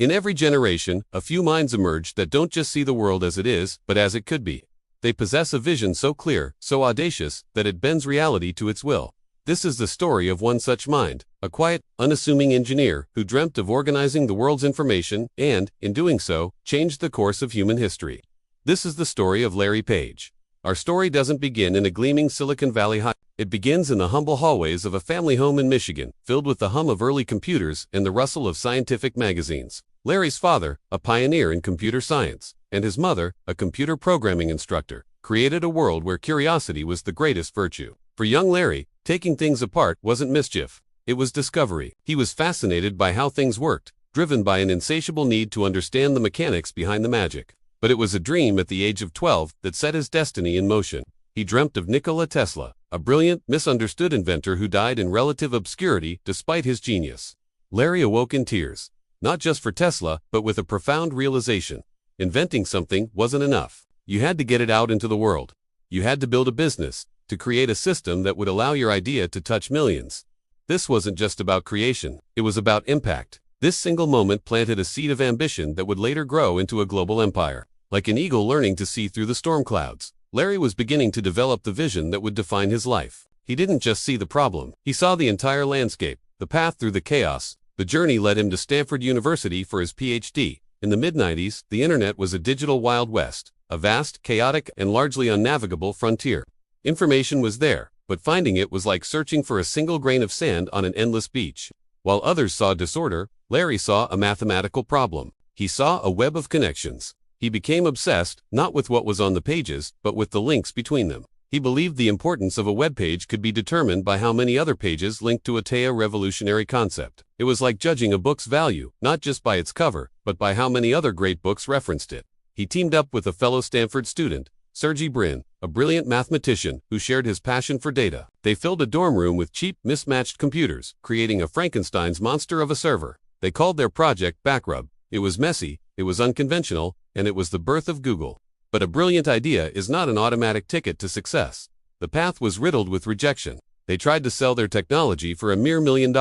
In every generation, a few minds emerge that don't just see the world as it is, but as it could be. They possess a vision so clear, so audacious, that it bends reality to its will. This is the story of one such mind, a quiet, unassuming engineer who dreamt of organizing the world's information and, in doing so, changed the course of human history. This is the story of Larry Page. Our story doesn't begin in a gleaming Silicon Valley high. It begins in the humble hallways of a family home in Michigan, filled with the hum of early computers and the rustle of scientific magazines. Larry's father, a pioneer in computer science, and his mother, a computer programming instructor, created a world where curiosity was the greatest virtue. For young Larry, taking things apart wasn't mischief. It was discovery. He was fascinated by how things worked, driven by an insatiable need to understand the mechanics behind the magic. But it was a dream at the age of 12 that set his destiny in motion. He dreamt of Nikola Tesla, a brilliant, misunderstood inventor who died in relative obscurity despite his genius. Larry awoke in tears, not just for Tesla, but with a profound realization. Inventing something wasn't enough. You had to get it out into the world. You had to build a business, to create a system that would allow your idea to touch millions. This wasn't just about creation, it was about impact. This single moment planted a seed of ambition that would later grow into a global empire. Like an eagle learning to see through the storm clouds, Larry was beginning to develop the vision that would define his life. He didn't just see the problem, he saw the entire landscape, the path through the chaos. The journey led him to Stanford University for his PhD. In the mid-90s, the internet was a digital Wild West, a vast, chaotic, and largely unnavigable frontier. Information was there, but finding it was like searching for a single grain of sand on an endless beach. While others saw disorder, Larry saw a mathematical problem. He saw a web of connections. He became obsessed, not with what was on the pages, but with the links between them. He believed the importance of a web page could be determined by how many other pages linked to a revolutionary concept. It was like judging a book's value, not just by its cover, but by how many other great books referenced it. He teamed up with a fellow Stanford student, Sergey Brin, a brilliant mathematician who shared his passion for data. They filled a dorm room with cheap, mismatched computers, creating a Frankenstein's monster of a server. They called their project Backrub. It was messy, it was unconventional, and it was the birth of Google. But a brilliant idea is not an automatic ticket to success. The path was riddled with rejection. They tried to sell their technology for a mere $1 million.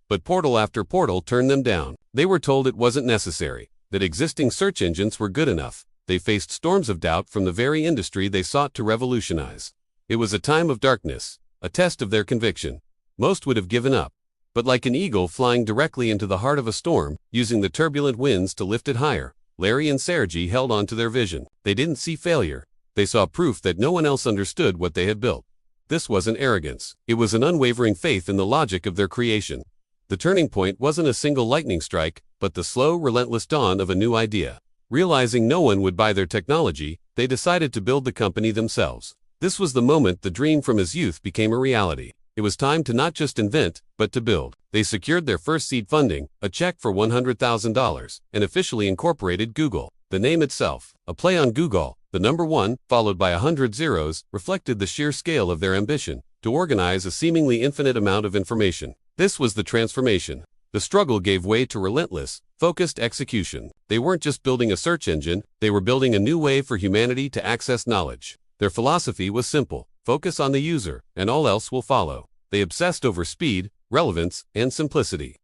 But portal after portal turned them down. They were told it wasn't necessary, that existing search engines were good enough. They faced storms of doubt from the very industry they sought to revolutionize. It was a time of darkness, a test of their conviction. Most would have given up. But like an eagle flying directly into the heart of a storm, using the turbulent winds to lift it higher, Larry and Sergey held on to their vision. They didn't see failure. They saw proof that no one else understood what they had built. This wasn't arrogance. It was an unwavering faith in the logic of their creation. The turning point wasn't a single lightning strike, but the slow, relentless dawn of a new idea. Realizing no one would buy their technology, they decided to build the company themselves. This was the moment the dream from his youth became a reality. It was time to not just invent, but to build. They secured their first seed funding, a check for $100,000, and officially incorporated Google. The name itself, a play on Google, the number 1, followed by 100 zeros, reflected the sheer scale of their ambition to organize a seemingly infinite amount of information. This was the transformation. The struggle gave way to relentless, focused execution. They weren't just building a search engine, they were building a new way for humanity to access knowledge. Their philosophy was simple: focus on the user, and all else will follow. They obsessed over speed, relevance, and simplicity.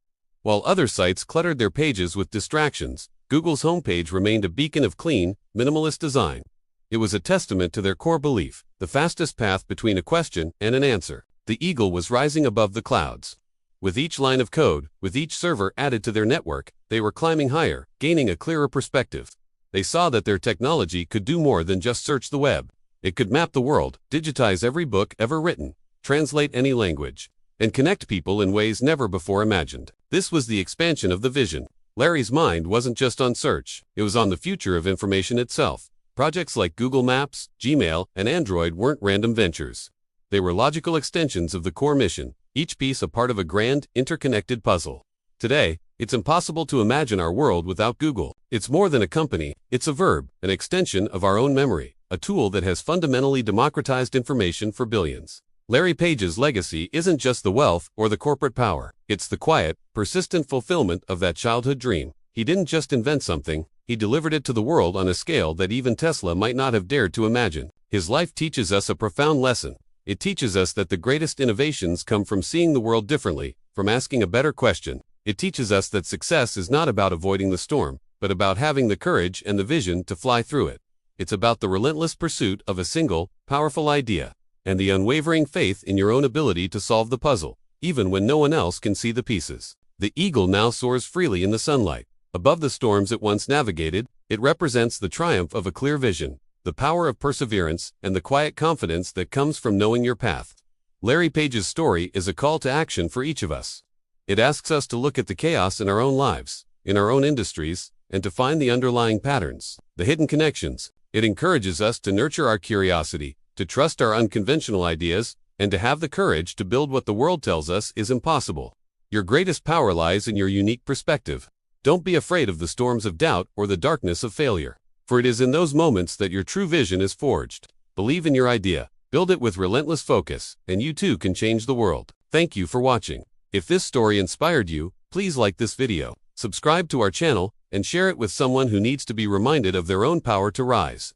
While other sites cluttered their pages with distractions, Google's homepage remained a beacon of clean, minimalist design. It was a testament to their core belief: the fastest path between a question and an answer. The eagle was rising above the clouds. With each line of code, with each server added to their network, they were climbing higher, gaining a clearer perspective. They saw that their technology could do more than just search the web. It could map the world, digitize every book ever written, translate any language, and connect people in ways never before imagined. This was the expansion of the vision. Larry's mind wasn't just on search, it was on the future of information itself. Projects like Google Maps, Gmail, and Android weren't random ventures. They were logical extensions of the core mission, each piece a part of a grand, interconnected puzzle. Today, it's impossible to imagine our world without Google. It's more than a company, it's a verb, an extension of our own memory, a tool that has fundamentally democratized information for billions. Larry Page's legacy isn't just the wealth or the corporate power. It's the quiet, persistent fulfillment of that childhood dream. He didn't just invent something, he delivered it to the world on a scale that even Tesla might not have dared to imagine. His life teaches us a profound lesson. It teaches us that the greatest innovations come from seeing the world differently, from asking a better question, It teaches us that success is not about avoiding the storm, but about having the courage and the vision to fly through it. It's about the relentless pursuit of a single, powerful idea, and the unwavering faith in your own ability to solve the puzzle, even when no one else can see the pieces. The eagle now soars freely in the sunlight. Above the storms it once navigated, it represents the triumph of a clear vision, the power of perseverance, and the quiet confidence that comes from knowing your path. Larry Page's story is a call to action for each of us. It asks us to look at the chaos in our own lives, in our own industries, and to find the underlying patterns, the hidden connections. It encourages us to nurture our curiosity, to trust our unconventional ideas, and to have the courage to build what the world tells us is impossible. Your greatest power lies in your unique perspective. Don't be afraid of the storms of doubt or the darkness of failure, for it is in those moments that your true vision is forged. Believe in your idea, build it with relentless focus, and you too can change the world. Thank you for watching. If this story inspired you, please like this video, subscribe to our channel, and share it with someone who needs to be reminded of their own power to rise.